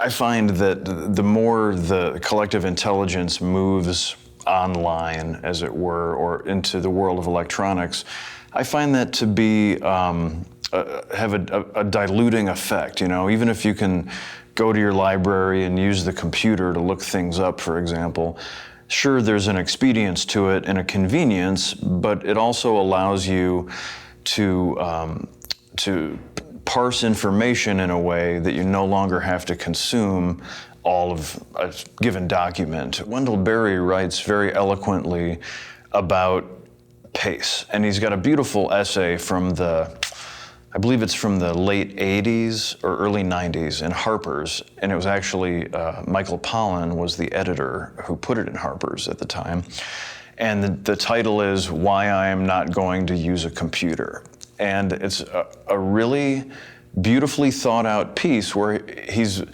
I find that the more the collective intelligence moves online, as it were, or into the world of electronics, I find that to be have a diluting effect. You know, even if you can go to your library and use the computer to look things up, for example, sure, there's an expedience to it and a convenience, but it also allows you to parse information in a way that you no longer have to consume all of a given document. Wendell Berry writes very eloquently about pace, and he's got a beautiful essay from I believe it's from the late 80s or early 90s in Harper's, and it was actually Michael Pollan was the editor who put it in Harper's at the time. And the title is Why I Am Not Going to Use a Computer. And it's a really beautifully thought out piece where he's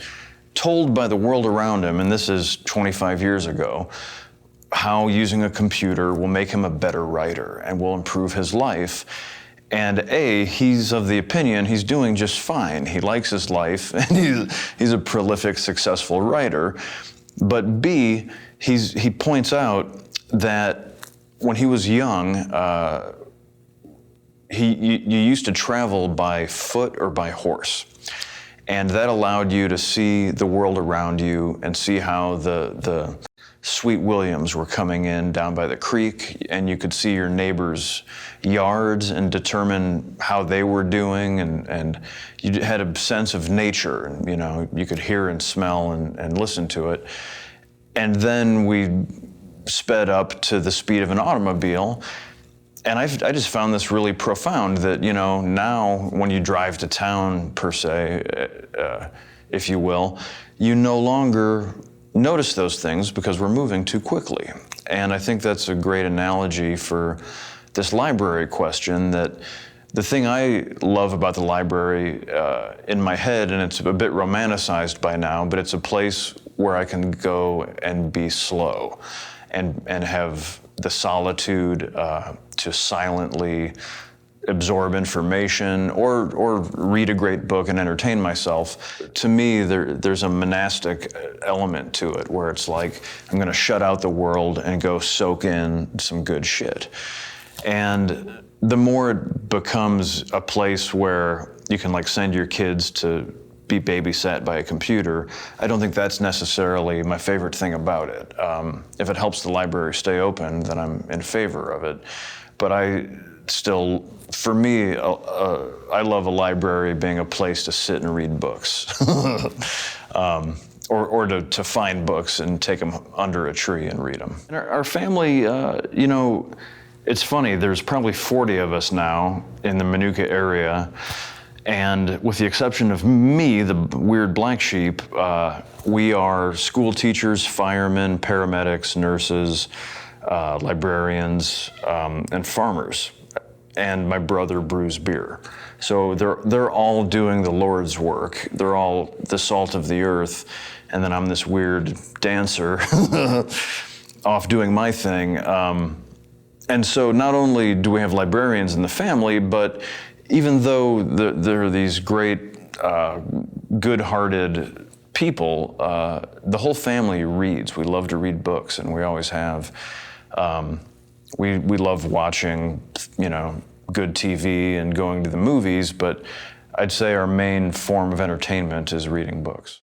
told by the world around him, and this is 25 years ago, how using a computer will make him a better writer and will improve his life. And he's of the opinion he's doing just fine. He likes his life, and he's a prolific, successful writer. But B, he points out that when he was young, you used to travel by foot or by horse. And that allowed you to see the world around you and see how the Sweet Williams were coming in down by the creek, and you could see your neighbors' yards and determine how they were doing, and you had a sense of nature, and you know, you could hear and smell and listen to it. And then we sped up to the speed of an automobile, and I just found this really profound that, you know, now when you drive to town, per se, if you will, you no longer notice those things because we're moving too quickly. And I think that's a great analogy for this library question, that the thing I love about the library in my head, and it's a bit romanticized by now, but it's a place where I can go and be slow and have the solitude to silently absorb information or read a great book and entertain myself. To me, there's a monastic element to it where it's like, I'm gonna shut out the world and go soak in some good shit. And the more it becomes a place where you can like send your kids to be babysat by a computer, I don't think that's necessarily my favorite thing about it. If it helps the library stay open, then I'm in favor of it. But for me, I love a library being a place to sit and read books. Or to find books and take them under a tree and read them. And our family, you know, it's funny, there's probably 40 of us now in the Manuka area, and with the exception of me, the weird black sheep, we are school teachers, firemen, paramedics, nurses, librarians, and farmers. And my brother brews beer. So they're all doing the Lord's work. They're all the salt of the earth. And then I'm this weird dancer off doing my thing. And so not only do we have librarians in the family, but even though there are these great, good-hearted people, the whole family reads. We love to read books, and we always have. We love watching, you know, good TV and going to the movies, but I'd say our main form of entertainment is reading books.